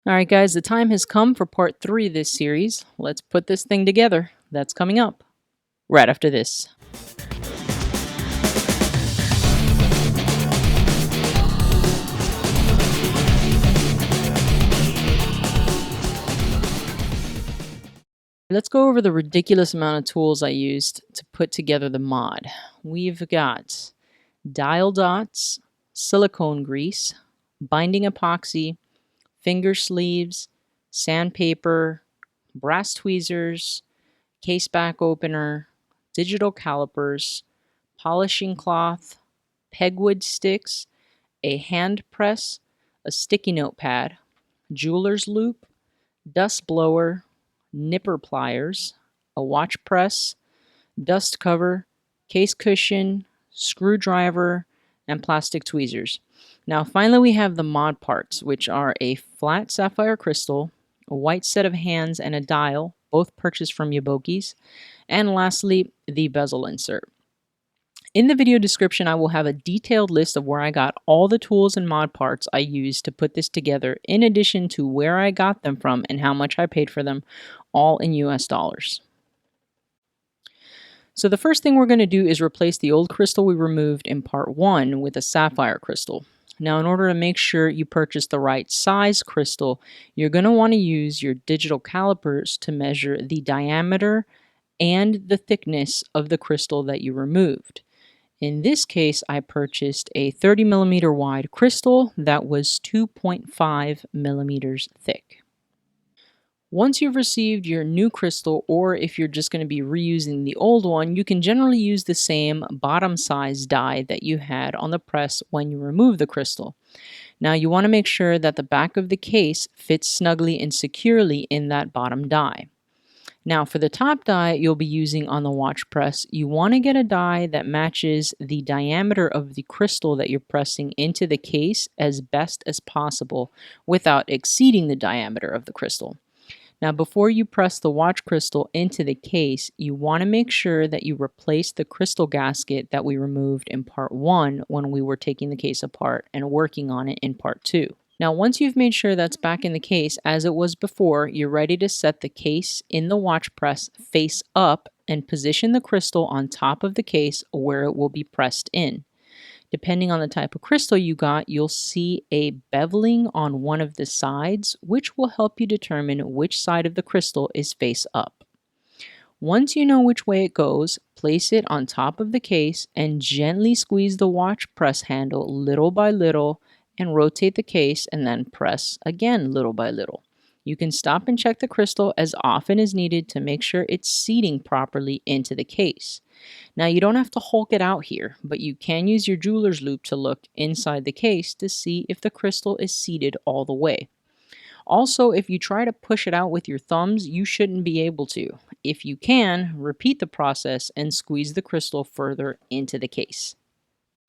Alright guys, the time has come for part 3 of this series. Let's put this thing together. That's coming up right after this. Let's go over the ridiculous amount of tools I used to put together the mod. We've got dial dots, silicone grease, binding epoxy, finger sleeves, sandpaper, brass tweezers, caseback opener, digital calipers, polishing cloth, Pegwood sticks, a hand press, a sticky note pad, jeweler's loop, dust blower, nipper pliers, a watch press, dust cover, case cushion, screwdriver, and plastic tweezers. Now finally we have the mod parts, which are a flat sapphire crystal, a white set of hands, and a dial, both purchased from Yaboki's, and lastly the bezel insert. In the video description, I will have a detailed list of where I got all the tools and mod parts I used to put this together, in addition to where I got them from and how much I paid for them, all in US dollars. So the first thing we're going to do is replace the old crystal we removed in part 1 with a sapphire crystal. Now, in order to make sure you purchase the right size crystal, you're going to want to use your digital calipers to measure the diameter and the thickness of the crystal that you removed. In this case, I purchased a 30 millimeter wide crystal that was 2.5 millimeters thick. Once you've received your new crystal, or if you're just going to be reusing the old one, you can generally use the same bottom size die that you had on the press when you remove the crystal. Now you want to make sure that the back of the case fits snugly and securely in that bottom die. Now for the top die you'll be using on the watch press, you want to get a die that matches the diameter of the crystal that you're pressing into the case as best as possible without exceeding the diameter of the crystal. Now before you press the watch crystal into the case, you want to make sure that you replace the crystal gasket that we removed in part 1 when we were taking the case apart and working on it in part 2. Now, once you've made sure that's back in the case as it was before, you're ready to set the case in the watch press face up and position the crystal on top of the case where it will be pressed in. Depending on the type of crystal you got, you'll see a beveling on one of the sides, which will help you determine which side of the crystal is face up. Once you know which way it goes, place it on top of the case and gently squeeze the watch press handle little by little and rotate the case and then press again little by little. You can stop and check the crystal as often as needed to make sure it's seating properly into the case. Now you don't have to Hulk it out here, but you can use your jeweler's loop to look inside the case to see if the crystal is seated all the way. Also, if you try to push it out with your thumbs, you shouldn't be able to. If you can, repeat the process and squeeze the crystal further into the case.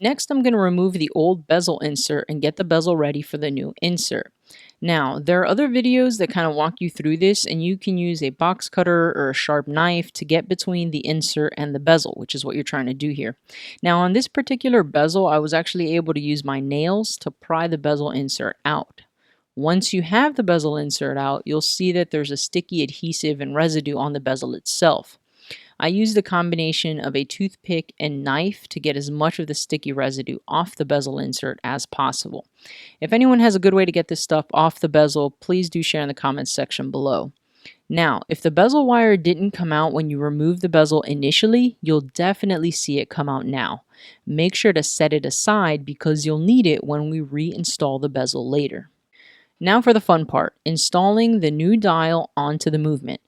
Next, I'm going to remove the old bezel insert and get the bezel ready for the new insert. Now, there are other videos that kind of walk you through this, and you can use a box cutter or a sharp knife to get between the insert and the bezel, which is what you're trying to do here. Now, on this particular bezel, I was actually able to use my nails to pry the bezel insert out. Once you have the bezel insert out, you'll see that there's a sticky adhesive and residue on the bezel itself. I used a combination of a toothpick and knife to get as much of the sticky residue off the bezel insert as possible. If anyone has a good way to get this stuff off the bezel, please do share in the comments section below. Now, if the bezel wire didn't come out when you removed the bezel initially, you'll definitely see it come out now. Make sure to set it aside because you'll need it when we reinstall the bezel later. Now for the fun part, installing the new dial onto the movement.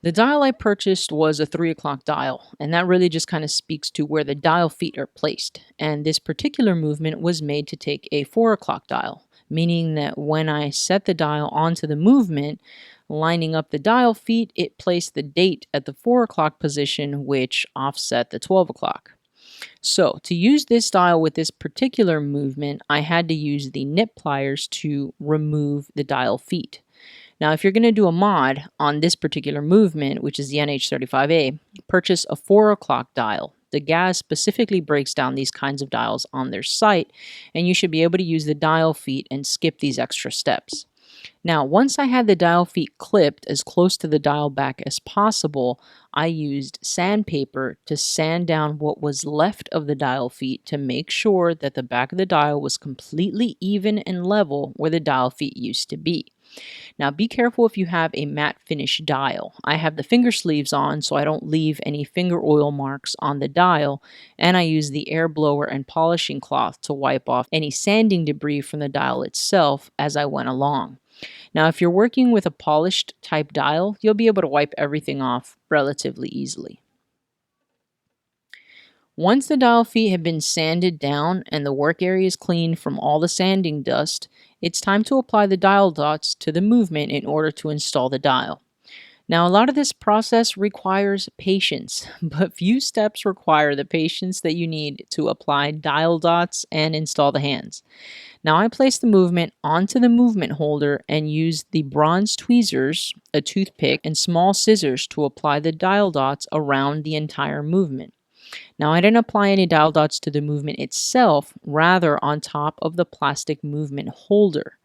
The dial I purchased was a 3 o'clock dial, and that really just kind of speaks to where the dial feet are placed. And this particular movement was made to take a 4 o'clock dial, meaning that when I set the dial onto the movement, lining up the dial feet, it placed the date at the 4 o'clock position, which offset the 12 o'clock. So to use this dial with this particular movement, I had to use the nip pliers to remove the dial feet. Now, if you're going to do a mod on this particular movement, which is the NH35A, purchase a 4 o'clock dial. The GAZ specifically breaks down these kinds of dials on their site, and you should be able to use the dial feet and skip these extra steps. Now, once I had the dial feet clipped as close to the dial back as possible, I used sandpaper to sand down what was left of the dial feet to make sure that the back of the dial was completely even and level where the dial feet used to be. Now, be careful if you have a matte finish dial. I have the finger sleeves on so I don't leave any finger oil marks on the dial, and I use the air blower and polishing cloth to wipe off any sanding debris from the dial itself as I went along. Now, if you're working with a polished type dial, you'll be able to wipe everything off relatively easily. Once the dial feet have been sanded down and the work area is clean from all the sanding dust, it's time to apply the dial dots to the movement in order to install the dial. Now, a lot of this process requires patience, but few steps require the patience that you need to apply dial dots and install the hands. Now, I place the movement onto the movement holder and use the bronze tweezers, a toothpick, and small scissors to apply the dial dots around the entire movement. Now, I didn't apply any dial dots to the movement itself, rather on top of the plastic movement holder.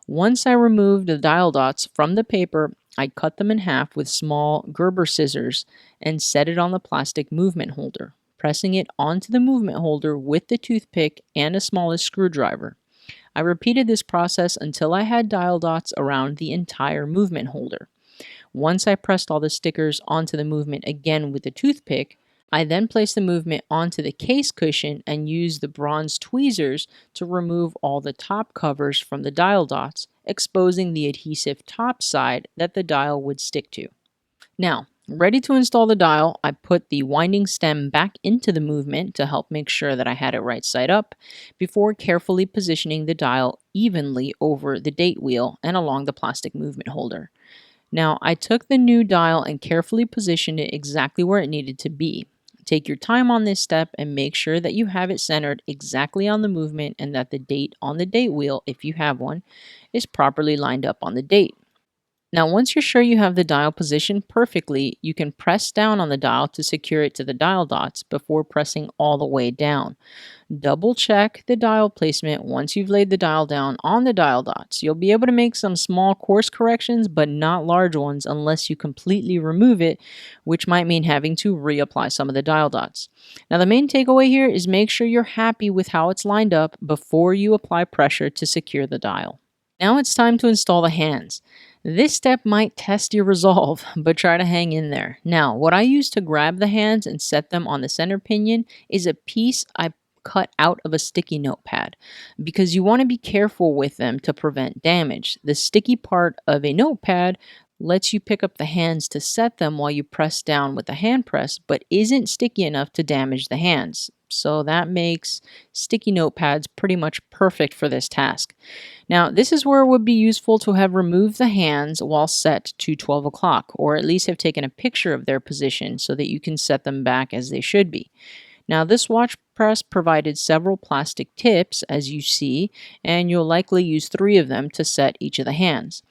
Once I removed the dial dots from the paper, I cut them in half with small Gerber scissors and set it on the plastic movement holder, pressing it onto the movement holder with the toothpick and a smallest screwdriver. I repeated this process until I had dial dots around the entire movement holder. Once I pressed all the stickers onto the movement again with the toothpick, I then placed the movement onto the case cushion and used the bronze tweezers to remove all the top covers from the dial dots, exposing the adhesive top side that the dial would stick to. Now, ready to install the dial, I put the winding stem back into the movement to help make sure that I had it right side up before carefully positioning the dial evenly over the date wheel and along the plastic movement holder. Now, I took the new dial and carefully positioned it exactly where it needed to be. Take your time on this step and make sure that you have it centered exactly on the movement and that the date on the date wheel, if you have one, is properly lined up on the date. Now, once you're sure you have the dial positioned perfectly, you can press down on the dial to secure it to the dial dots before pressing all the way down. Double check the dial placement once you've laid the dial down on the dial dots. You'll be able to make some small course corrections, but not large ones unless you completely remove it, which might mean having to reapply some of the dial dots. Now, the main takeaway here is make sure you're happy with how it's lined up before you apply pressure to secure the dial. Now it's time to install the hands. This step might test your resolve, but try to hang in there. Now, what I use to grab the hands and set them on the center pinion is a piece I cut out of a sticky notepad because you want to be careful with them to prevent damage. The sticky part of a notepad lets you pick up the hands to set them while you press down with the hand press, but isn't sticky enough to damage the hands. So that makes sticky notepads pretty much perfect for this task. Now, this is where it would be useful to have removed the hands while set to 12 o'clock, or at least have taken a picture of their position so that you can set them back as they should be. Now, this watch press provided several plastic tips, as you see, and you'll likely use 3 of them to set each of the hands.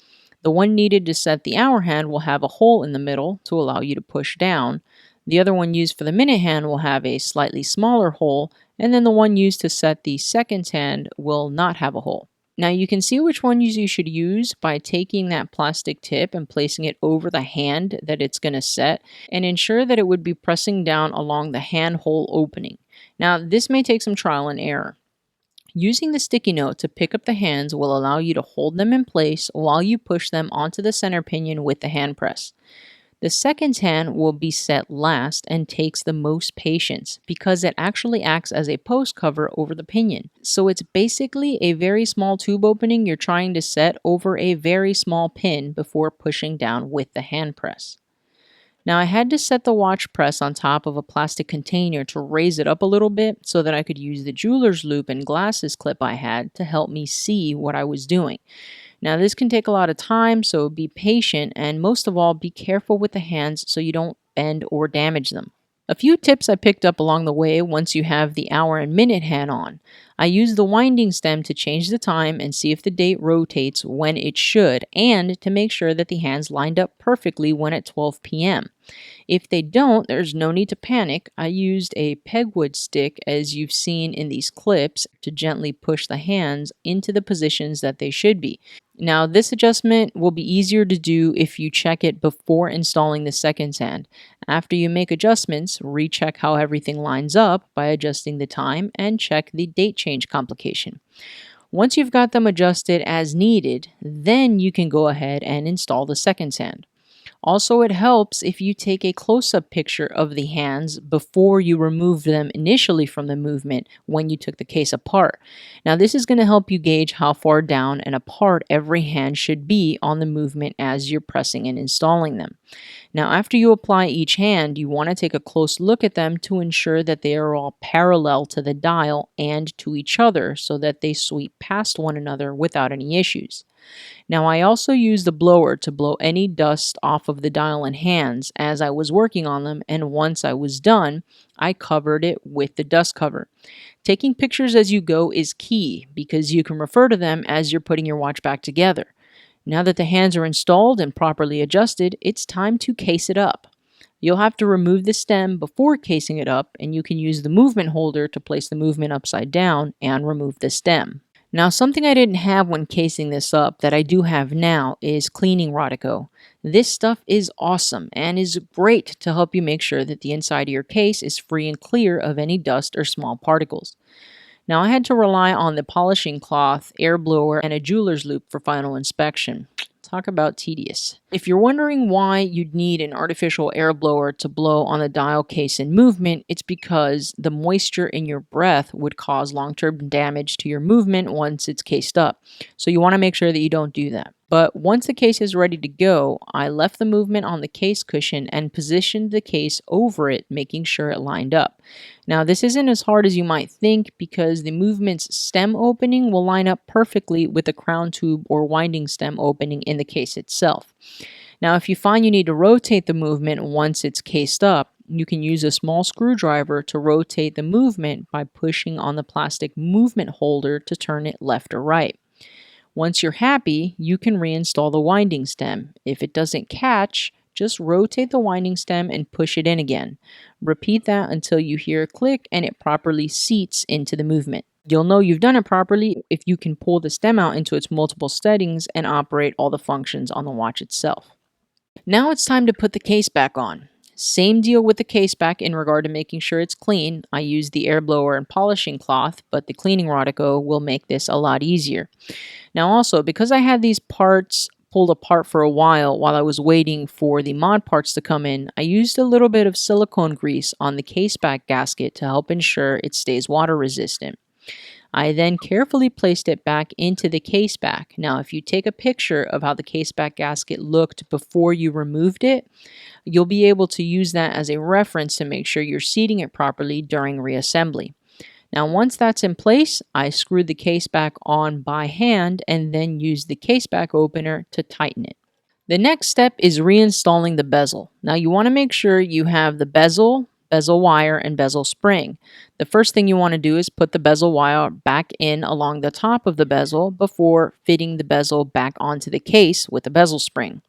The one needed to set the hour hand will have a hole in the middle to allow you to push down. The other one used for the minute hand will have a slightly smaller hole, and then the one used to set the seconds hand will not have a hole. Now you can see which one you should use by taking that plastic tip and placing it over the hand that it's going to set, and ensure that it would be pressing down along the hand hole opening. Now this may take some trial and error. Using the sticky note to pick up the hands will allow you to hold them in place while you push them onto the center pinion with the hand press. The seconds hand will be set last and takes the most patience because it actually acts as a post cover over the pinion. So it's basically a very small tube opening you're trying to set over a very small pin before pushing down with the hand press. Now I had to set the watch press on top of a plastic container to raise it up a little bit so that I could use the jeweler's loop and glasses clip I had to help me see what I was doing. Now this can take a lot of time, so be patient and most of all be careful with the hands so you don't bend or damage them. A few tips I picked up along the way once you have the hour and minute hand on. I use the winding stem to change the time and see if the date rotates when it should, and to make sure that the hands lined up perfectly when at 12 p.m. If they don't, there's no need to panic. I used a Pegwood stick, as you've seen in these clips, to gently push the hands into the positions that they should be. Now, this adjustment will be easier to do if you check it before installing the second sand. After you make adjustments, recheck how everything lines up by adjusting the time and check the date change complication. Once you've got them adjusted as needed, then you can go ahead and install the second sand. Also, it helps if you take a close-up picture of the hands before you remove them initially from the movement when you took the case apart. Now, this is going to help you gauge how far down and apart every hand should be on the movement as you're pressing and installing them. Now, after you apply each hand, you want to take a close look at them to ensure that they are all parallel to the dial and to each other so that they sweep past one another without any issues. Now, I also used the blower to blow any dust off of the dial and hands as I was working on them, and once I was done, I covered it with the dust cover. Taking pictures as you go is key because you can refer to them as you're putting your watch back together. Now that the hands are installed and properly adjusted, it's time to case it up. You'll have to remove the stem before casing it up, and you can use the movement holder to place the movement upside down and remove the stem. Now, something I didn't have when casing this up that I do have now is cleaning Rodico. This stuff is awesome and is great to help you make sure that the inside of your case is free and clear of any dust or small particles. Now, I had to rely on the polishing cloth, air blower, and a jeweler's loupe for final inspection. Talk about tedious. If you're wondering why you'd need an artificial air blower to blow on the dial case in movement, it's because the moisture in your breath would cause long-term damage to your movement once it's cased up. So you want to make sure that you don't do that. But once the case is ready to go, I left the movement on the case cushion and positioned the case over it, making sure it lined up. Now, this isn't as hard as you might think because the movement's stem opening will line up perfectly with the crown tube or winding stem opening in the case itself. Now, if you find you need to rotate the movement once it's cased up, you can use a small screwdriver to rotate the movement by pushing on the plastic movement holder to turn it left or right. Once you're happy, you can reinstall the winding stem. If it doesn't catch, just rotate the winding stem and push it in again. Repeat that until you hear a click and it properly seats into the movement. You'll know you've done it properly if you can pull the stem out into its multiple settings and operate all the functions on the watch itself. Now it's time to put the case back on. Same deal with the case back in regard to making sure it's clean. I used the air blower and polishing cloth, but the cleaning Rodico will make this a lot easier. Now also, because I had these parts pulled apart for a while I was waiting for the mod parts to come in, I used a little bit of silicone grease on the caseback gasket to help ensure it stays water resistant. I then carefully placed it back into the caseback. Now, if you take a picture of how the caseback gasket looked before you removed it, you'll be able to use that as a reference to make sure you're seating it properly during reassembly. Now, once that's in place, I screwed the case back on by hand and then used the case back opener to tighten it. The next step is reinstalling the bezel. Now, you want to make sure you have the bezel wire, and bezel spring. The first thing you want to do is put the bezel wire back in along the top of the bezel before fitting the bezel back onto the case with the bezel spring.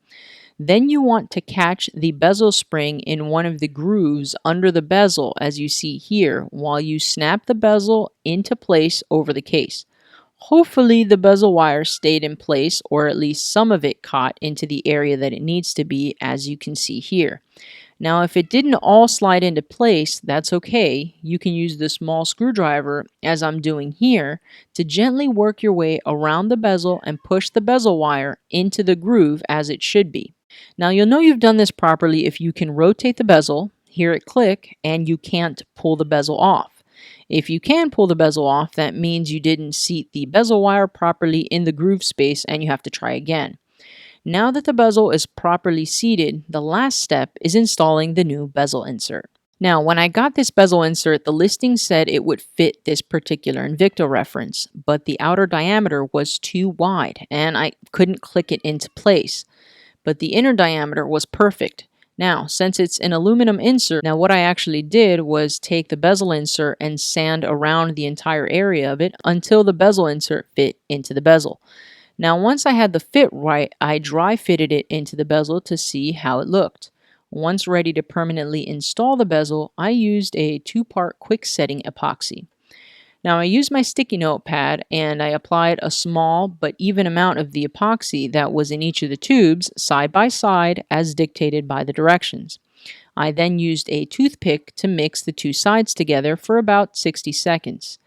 Then you want to catch the bezel spring in one of the grooves under the bezel as you see here while you snap the bezel into place over the case. Hopefully the bezel wire stayed in place or at least some of it caught into the area that it needs to be as you can see here. Now if it didn't all slide into place, that's okay. You can use the small screwdriver as I'm doing here to gently work your way around the bezel and push the bezel wire into the groove as it should be. Now you'll know you've done this properly if you can rotate the bezel, hear it click, and you can't pull the bezel off. If you can pull the bezel off, that means you didn't seat the bezel wire properly in the groove space and you have to try again. Now that the bezel is properly seated, the last step is installing the new bezel insert. Now, when I got this bezel insert, the listing said it would fit this particular Invicta reference, but the outer diameter was too wide and I couldn't click it into place. But the inner diameter was perfect. Now, since it's an aluminum insert, what I actually did was take the bezel insert and sand around the entire area of it until the bezel insert fit into the bezel. Now, once I had the fit right, I dry fitted it into the bezel to see how it looked. Once ready to permanently install the bezel, I used a 2-part quick setting epoxy. Now I used my sticky note pad and I applied a small but even amount of the epoxy that was in each of the tubes side by side as dictated by the directions. I then used a toothpick to mix the two sides together for about 60 seconds.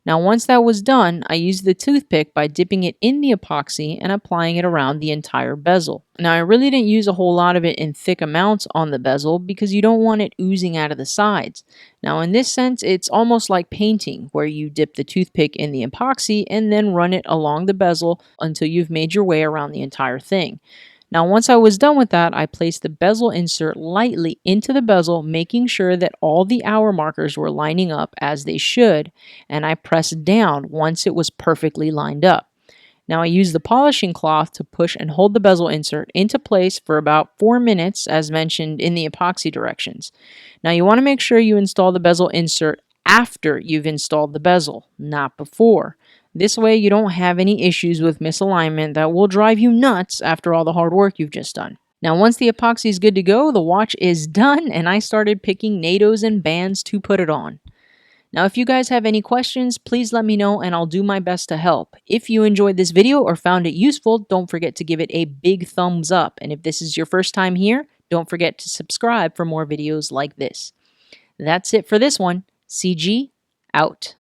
Now once that was done, I used the toothpick by dipping it in the epoxy and applying it around the entire bezel. Now I really didn't use a whole lot of it in thick amounts on the bezel because you don't want it oozing out of the sides. Now in this sense, it's almost like painting where you dip the toothpick in the epoxy and then run it along the bezel until you've made your way around the entire thing. Now once I was done with that, I placed the bezel insert lightly into the bezel, making sure that all the hour markers were lining up as they should, and I pressed down once it was perfectly lined up. Now I used the polishing cloth to push and hold the bezel insert into place for about 4 minutes as mentioned in the epoxy directions. Now you want to make sure you install the bezel insert after you've installed the bezel, not before. This way you don't have any issues with misalignment that will drive you nuts after all the hard work you've just done. Now once the epoxy is good to go, the watch is done and I started picking NATOs and bands to put it on. Now, if you guys have any questions, please let me know and I'll do my best to help. If you enjoyed this video or found it useful, don't forget to give it a big thumbs up. And if this is your first time here, don't forget to subscribe for more videos like this. That's it for this one. CG out.